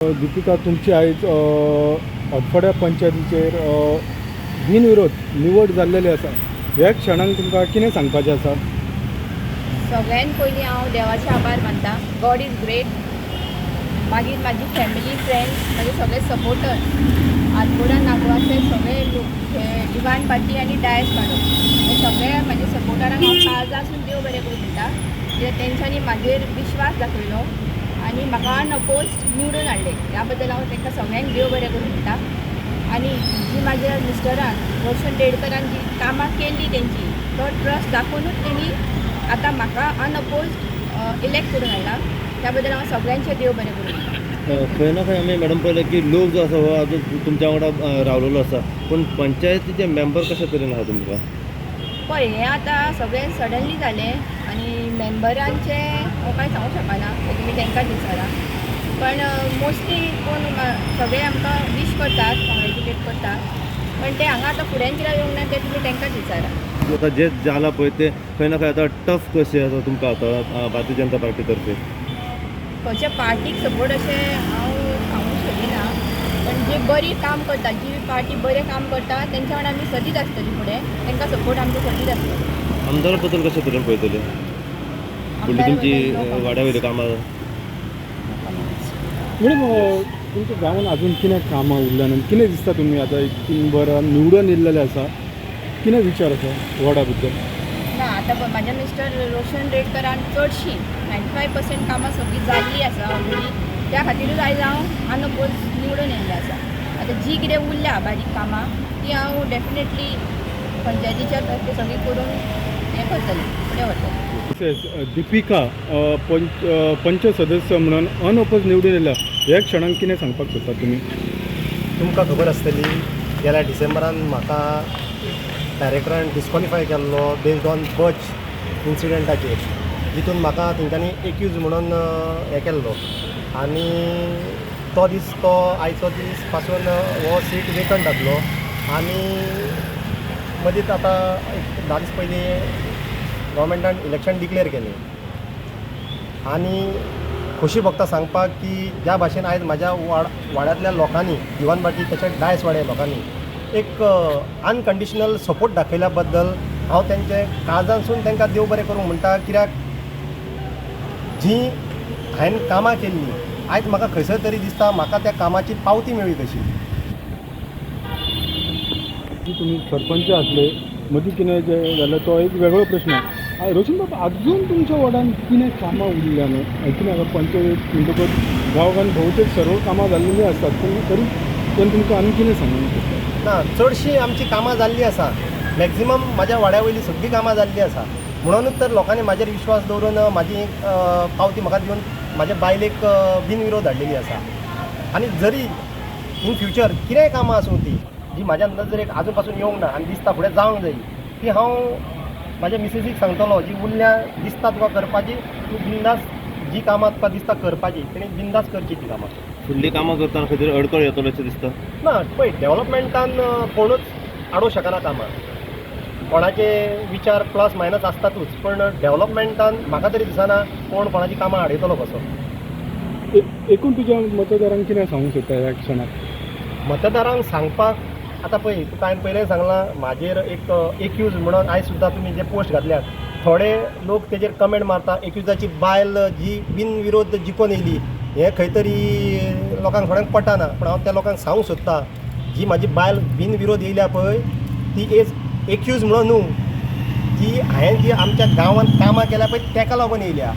दीपिका तुमची आयज अडफड्या पंचायतीचेर बिनविरोध निवड जाल्लेली आसा. ह्या क्षणाक तुमकां कितें सांगपाचें आसा? सगळ्यान पयलीं हांव देवाचे आभार मानता. God is great. मागीर म्हाजी फॅमिली फ्रेंड्स म्हाजे सगळे सपोर्टर आरपोरा नागवाचे सगळे लोक डिवान पार्टी आनी डायस काडून हे सगळे म्हाजे सपोर्टरांक हांव काळजासून देव बरें करूं म्हणटा. कित्याक तेंच्यांनी म्हाजेर विश्वास दाखयलो आनी म्हाका अनअपोज्ड निवडून हाडले. ह्या बद्दल हांव तांकां सगळ्यांक देव बरें करूं म्हणटा. आनी जी म्हाज्या मिस्टरान रोशन रेडकरान जी कामां केल्ली तेंची तो ट्रस्ट दाखोवनूच तेणी आतां म्हाका अनअपोज्ड इलेक्ट करून हाडला. त्या बद्दल हांव सगळ्यांचे देव बरें करूं म्हणटा. खंय ना खंय आमी मॅडम पळयलें की लोक जो आसा हो आजून तुमच्या वांगडा रावलेलो आसा, पूण पंचायतीचे मेंबर कशे तरेन आहा तुमकां? पळय हें आतां सगळें सडनली जालें आनी मेंबरांचे हांव कांय सांगूंक शकना, तुमी तांकांच विचारा. पण मोस्टली कोण सगळे आमकां विश करतात, कॉंग्रेच्युलेट करतात. पण ते हांगा आतां फुड्यान कित्याक येवंक ना ते तुमी तांकांच विचारा. आतां जे जालां पळय ते खंय ना खंय आतां टफ कशें आसा तुमकां आतां भारतीय जनता पार्टी तर्फे? खंयच्या पार्टीक सपोर्ट अशें हांव सांगूंक सोदिना. पण जे बरी काम करता, जी पार्टी बरें काम करता तेंच्या वांगडा आमी सदींच आसतलीं फुडें. तांकां सपोर्ट आमचो सदींच आसतलो. आमदारा बद्दल कशे तरेन पळयतले? फुडलीं तुमची वाड्या वयलीं कामां? मॅडम तुमच्या गांवांत अजून कितें कामां उरल्या आनी कितें दिसता तुमी आतां एक 3 वरां निवडून येयल्लेले आसा, कितें विचार आसा वॉर्डा बद्दल? ना आतां म्हाज्या मिस्टर रोशन रेडकरान चडशीं 95% कामां सगळीं जाल्लीं आसा ऑलरेडी. त्या खातीरूच आयज हांव अनअपोज निवडून येयल्लें आसा. आतां जी कितें उरल्या बारीक कामां ती हांव डेफिनेटली पंचायतीच्या तर्फे सगळीं करून हें करतलें, फुडें व्हरतलें. तशेंच दीपिका पंच सदस्य म्हणून अनअपोज निवडून येयल्या. ह्या क्षणाक कितें सांगपाक सोदता तुमी? तुमकां खबर आसतली गेल्या डिसेंबरान म्हाका डायरेक्टरान डिस्क्वॉलिफाय केल्लो बेज्ड ऑन बच इन्सिडंटाचेर, जितून म्हाका तेंच्यांनी एक्यूज म्हणून हें केल्लो. आनी तो आयचो दीस पासून हो सीट वेकंट जातलो. आनी मदींच आतां एक 10 दीस पयलीं गव्हर्मेंटान इलेक्शन डिक्लेअर केलें. आनी खोशी भोगता सांगपाक की ज्या भाशेन आयज म्हाज्या वाड्यांतल्या लोकांनी दिवान पार्टी तशेंच डायस वाड्या लोकांनी एक अनकंडिशनल सपोर्ट दाखयल्या बद्दल हांव तेंचे काळजांसून तांकां देव बरें करूंक म्हणटा. कित्याक जी हांवें कामां केल्लीं आयज म्हाका खंयसर तरी दिसता म्हाका त्या कामाची पावती मेळ्ळी कशी. तुम्ही सरपंच आसले मदीं कितें जें जालें तो एक वेगळो प्रश्न. रोशन बाबा अजून तुमच्या वार्डान कितें कामां उरल्या न्हू? कितें पंचायत म्हणटकच गांवांत भोवतेक सर्व कामां जाल्लीं आसतात, पूण तरी पण तुमकां आनी कितें सांगूंक शकता? ना चडशीं आमची कामां जाल्लीं आसा. मॅक्झिमम म्हाज्या वाड्या वयलीं सगळीं कामां जाल्लीं आसा. म्हणूनच तर लोकांनी म्हाजेर विश्वास दवरून म्हाजी पावती म्हाका दिवन म्हाज्या बायलेक बिनविरोध हाडलेली आसा. आनी जरी इन फ्युचर कितेंय कामां आसूं ती जी म्हाज्या नजरेक आजून पासून येवंक ना आनी दिसता फुडें जावंक जायी ती हांव म्हाज्या मिसेसीक सांगतलो. जी उरल्या दिसता तुका करपाची तूं बिंदास जी कामां तुका दिसता करपाची तेणी बिंदास करची ती कामां. फुडलीं कामां करतना खंय तरी अडखळ येतलो अशें दिसता? ना पळय डेवलपमेंटान कोणूच आडोवंक शकना कामां. कोणाचे विचार प्लस मायनस आसतातूच, पण डेवलपमेंटान म्हाका तरी दिसना कोण कोणाची कामां आडयतलो कसो. एकूण तुज्या मतदारांक कितें सांगूंक सोदता ह्या क्षणाक? मतदारांक सांगपाक आतां पळय तुका हांवें पयलें सांगलां म्हाजेर एक एक्यूज म्हणून आयज सुद्दां तुमी जे पोस्ट घातल्यात थोडे लोक तेजेर कमेंट मारता एक्यूजाची बायल जी बिनविरोध जिखून येयली. हें खंय तरी लोकांक थोड्यांक पटना. पूण हांव त्या लोकांक सांगूंक सोदतां जी म्हाजी बायल बिनविरोध येयल्या पळय ती एज एक्यूज म्हणून न्हू, जी हांवें जी आमच्या गांवांत कामां केल्या पळय ताका लागून येयल्या.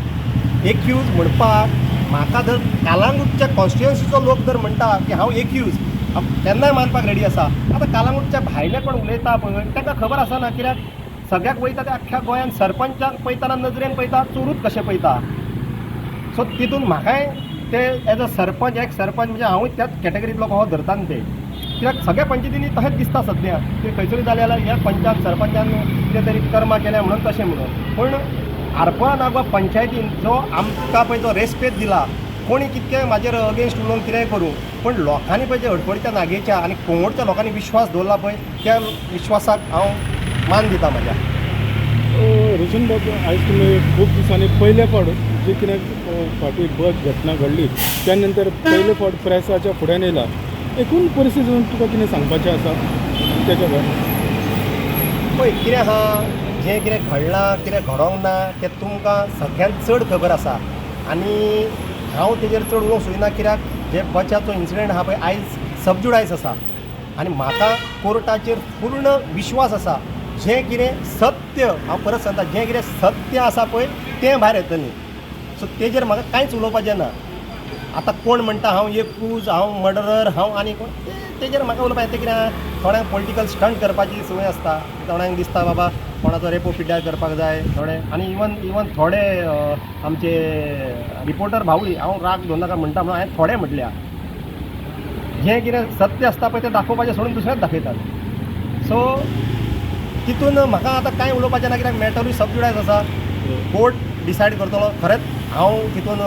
एक्यूज म्हणपाक म्हाका जर कालांगूटच्या कॉन्स्टिट्युएन्सीचो लोक जर म्हणटा की हांव एक्यूज तेन्नाय मानपाक रेडी आसा. आतां कालांगूटच्या भायले कोण उलयता पळय तांकां खबर आसना. कित्याक सगळ्याक वयता ते अख्ख्या गोंयांत सरपंचाक पळयतना नजरेन पळयता चोरूच कशें पळयता. सो तितून म्हाकाय ते एज अ सरपंच एक सरपंच म्हणजे हांवूय त्याच कॅटेगरींतलो कहो धरता न्ही ते. कित्याक सगळ्या पंचायतींनी तशेंच दिसता सद्या की खंयसरी जालें जाल्यार ह्या पंचायत सरपंचान कितें तरी कर्मां केल्या म्हणून तशें म्हणून. पूण आरपोरा नागवा पंचायतीन जो आमकां पळय जो रेस्पेद दिला कोणी कितकें म्हाजेर अगेन्स्ट उलोवन कितेंय करूं, पूण लोकांनी पळय जे हडपडीच्या नागेच्या आनी कोंगोडच्या लोकांनी विश्वास दवरला पळय त्या विश्वासाक हांव मान दिता म्हाज्या. रोशन बाबा आयज तुमी खूब दिसांनी पयले फावट जे कितें फाटी बस घटना घडली त्यानंतर पयले फावट प्रेसाच्या फुड्यान येयला एकूण परिस्थितीन तुका कितें सांगपाचें आसा त्याच्या भायर पळय कितें आहा जें कितें घडलां कितें घडोंक ना तें तुमकां सगळ्यांत चड खबर आसा आनी हांव तेजेर चड उलोवंक सोदिना कित्याक जे बचाचो इन्सिडेंट आहा पळय आयज सबजुडायज आसा आनी म्हाका कोर्टाचेर पूर्ण विश्वास आसा जें कितें सत्य हांव परत सांगता जें कितें सत्य आसा पळय तें भायर येतलें सो तेजेर म्हाका कांयच उलोवपाचें ना आतां कोण म्हणटा हांव एकूच हांव मर्डरर हांव आनी कोण तेजेर म्हाका उलोवपाक येता कित्याक थोड्यांक पॉलिटिकल स्टंट करपाची संवय आसता थोड्यांक दिसता बाबा कोणाचो रेपो पिड्ड्यार करपाक जाय थोडे आनी इवन थोडे आमचे रिपोर्टर भावूय हांव राग दोन नाका म्हणटा म्हणून हांवें थोडे म्हटल्या जें कितें सत्य आसता पळय तें दाखोवपाचें सोडून दुसऱ्याच दाखयतात सो तितून म्हाका आतां कांय उलोवपाचें ना कित्याक मॅटरूय सबजुडायज आसा कोर्ट डिसायड करतलो खरेंच हांव तितून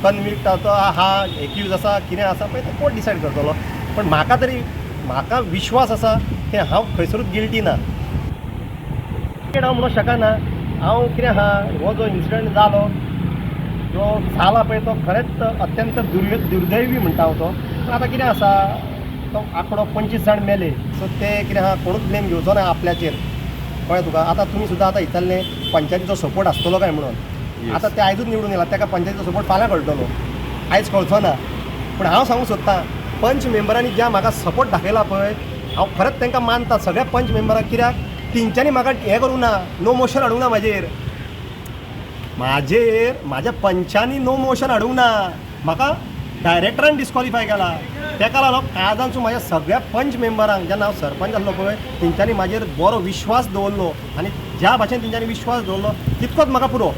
कन्विक्ट हा एक्यूज आसा कितें आसा पळय तें कोर्ट डिसायड करतलो पण म्हाका विश्वास आसा की हांव खंयसरूच गिल्टी ना हांव म्हणूंक शकना हांव कितें आहा हो जो इन्सिडंट जालो जो जाला पळय तो खरेंच अत्यंत दुर्दैवी म्हणटा हांव तो पण आतां कितें आसा तो आंकडो 25 जाण मेले सो ते कितें आहा कोणूच ब्लेम घेवचो ना आपल्याचेर कळ्ळें तुका आतां तुमी सुद्दां आतां विचारलें पंचायतीचो सपोर्ट आसतलो काय म्हणून आतां ते आयजूच निवडून येयला ताका पंचायतीचो सपोर्ट फाल्यां कळटलो आयज कळचो ना पूण हांव सांगूंक सोदतां पंच मेंबरांनी ज्या म्हाका सपोर्ट दाखयला पळय हांव खरेंच तांकां मानता सगळ्या पंच मेंबरांक कित्याक तेंच्यांनी म्हाका हें करूंक ना नो मोशन हाडूंक ना म्हाज्या पंचांनी नो मोशन हाडूंक ना म्हाका डायरेक्टरान डिस्कॉलिफाय केला तेका लागून काळजांचो म्हाज्या सगळ्या पंच मेंबरांक जेन्ना हांव सरपंच आसलो पळय तेंच्यांनी म्हाजेर बरो विश्वास दवरलो आनी ज्या भाशेन तेंच्यांनी विश्वास दवरलो तितकोच म्हाका पुरो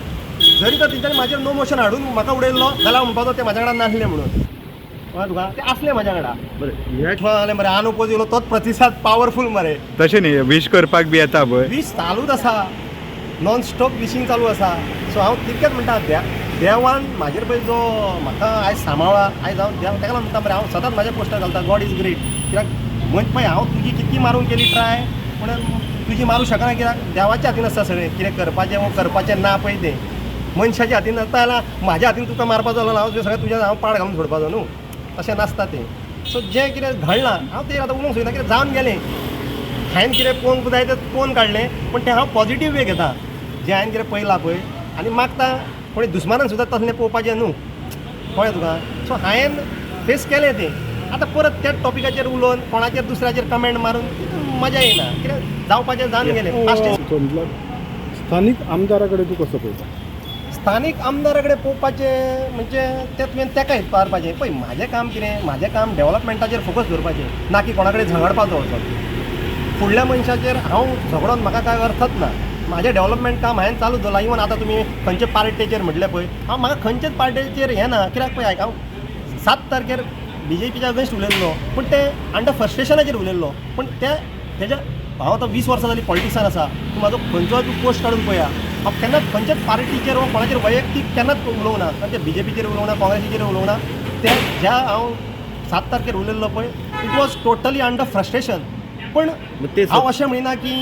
जरी तर तेंच्यांनी म्हाजेर नो मोशन हाडून म्हाका उडयल्लो जाल्यार हांव म्हणपाचो ते म्हाज्या कडेन नासले म्हणून कळ्ळें तुका ते आसले म्हाज्या कडेन बरें ह्या जालें मरे अनओपोज येयलो तोच प्रतिसाद पावरफूल मरे तशें न्ही विश करपाक बी येता पळय वीश चालूच आसा नॉन स्टॉप विशींग चालू आसा सो हांव तितकेंच म्हणटा देवान म्हाजेर पळय जो म्हाका आयज सांबाळ्ळा आयज हांव देव ताका लागून म्हणटा मरे हांव सदांच म्हाज्या पोस्टार घालता गॉड इज ग्रेट कित्याक म्हणजे पळय हांव तुजी कितकी मारूंक केली ट्राय पूण तुजी मारूं शकना कित्याक देवाच्या हातीन आसता सगळें कितें करपाचें वो करपाचें ना पळय तें मनशाच्या हातीन आसता जाल्यार म्हाज्या हातीन तुका मारपाचो जाल्यार हांव सगळें तुज्या हांव पाड घालून सोडपाचो न्हू तशें नासता तें सो जें कितें घडलां हांव तें आतां उलोवंक सोदिना कितें जावन गेलें हांवें कितें पळोवंक जाय तें पळोवन काडलें पण तें हांव पॉझिटीव वे घेता जें हांवें कितें पळयलां पळय आनी मागता कोणी दुस्मानान सुद्दां तसलें पळोवपाचें न्हू कळ्ळें तुका सो हांवें फेस केलें तें आतां परत त्याच टॉपिकाचेर उलोवन कोणाचेर दुसऱ्याचेर कमेंट मारून मजा येना कितें जावपाचें जावन गेलें फास्ट स्थानीक आमदारा कडेन तूं कसो पळयता स्थानीक आमदारा कडेन पळोवपाचें म्हणजे ते तुवें तेका हितपारपाचें पळय म्हाजें काम कितें म्हाजें काम डेव्हलपमेंटाचेर फोकस दवरपाचें ना की कोणा कडेन झगडपाचो वचोन फुडल्या मनशाचेर हांव झगडोन म्हाका कांय अर्थच ना म्हाजें डेव्हलपमेंट काम हांवें चालू दवरलां इवन आतां तुमी खंयचे पार्टेचेर म्हटलें पळय हांव म्हाका खंयचेच पार्टेचेर हें ना कित्याक पळय हांव 7 तारखेर BJPच्या अगेन्स्ट उलयल्लो पूण ते अंडर फ्रस्ट्रेशनाचेर उलयल्लो पूण तेज्या हांव आतां 20 वर्सां जालीं पॉलिटिक्सान आसा तूं म्हाजो खंयचोय तूं पोस्ट काडून पळया हांव केन्नाच खंयच्याच पार्टीचेर वा कोणाचेर वैयक्तीक केन्नाच उलोवंक ना खंयच्या BJPचेर उलोवंक ना काँग्रेसीचेर उलोवंक ना ते ज्या हांव 7 तारखेर उलयल्लो पळय it was totally under frustration पूण हांव अशें म्हणिना की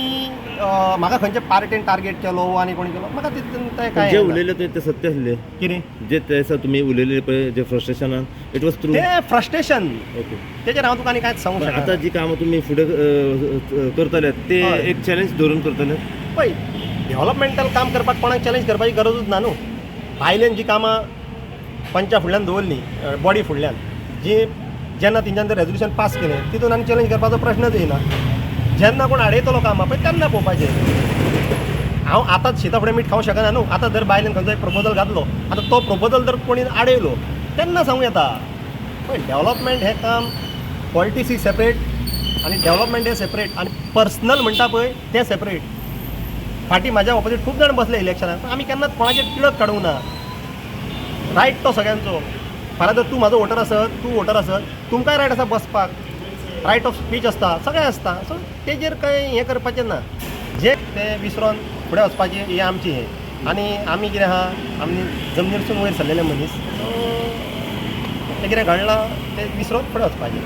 म्हाका खंयच्या पार्टीन टार्गेट केलो आनी कोणी केलो म्हाका तितून तें कांय जे उलयले ते सत्य आसले कितें जे ते दिसा तुमी उलयले पळय जे फ्रस्ट्रेशनान इट वॉज ट्रू तें फ्रस्ट्रेशन ओके तेजेर हांव तुका आनी कांयच सांगूंक शकना आतां जी कामां तुमी फुडें करतले ते हय. एक चॅलेंज धरून करतले पळय डेव्हलपमेंटल काम करपाक कोणाक चॅलेंज करपाची गरजूच ना न्हू भायल्यान जी कामां पंचा फुडल्यान दवरली बॉडी फुडल्यान जी जेन्ना तेंच्यान तें रेजोल्युशन पास केलें तितून आनी चॅलेंज करपाचो प्रश्नच येयना जेन्ना कोण आडयतलो कामां पळय तेन्ना पळोवपाचें हांव आतांच शेता फुडें मीठ खावंक शकना न्हू आतां जर बायलेन खंयचो एक प्रपोजल घातलो आतां तो प्रपोजल जर कोणी आडयलो तेन्ना सांगूं येता पळय डेव्हलपमेंट हें काम पॉलिटिक्स इज सेपरेट आनी डेव्हलपमेंट हें सेपरेट आनी पर्सनल म्हणटा पळय तें सेपरेट फाटीं म्हाज्या ऑपोजीट खूब जाण बसले इलेक्शनाक आमी केन्नाच कोणाचेर तिडक काडूंक ना रायट तो सगळ्यांचो फाल्यां जर तूं म्हाजो वोटर आसत तूं वोटर आसत तुमकांय रायट आसा बसपाक रायट ऑफ स्पीच आसता सगळें आसता सो तेजेर कांय हें करपाचें ना जे तें विसरोन फुडें वचपाचें हें आमचें हें आनी आमी कितें आहा आमी जमनीरसून वयर सरलेले मनीस तें कितें घडलां तें विसरोन फुडें वचपाचें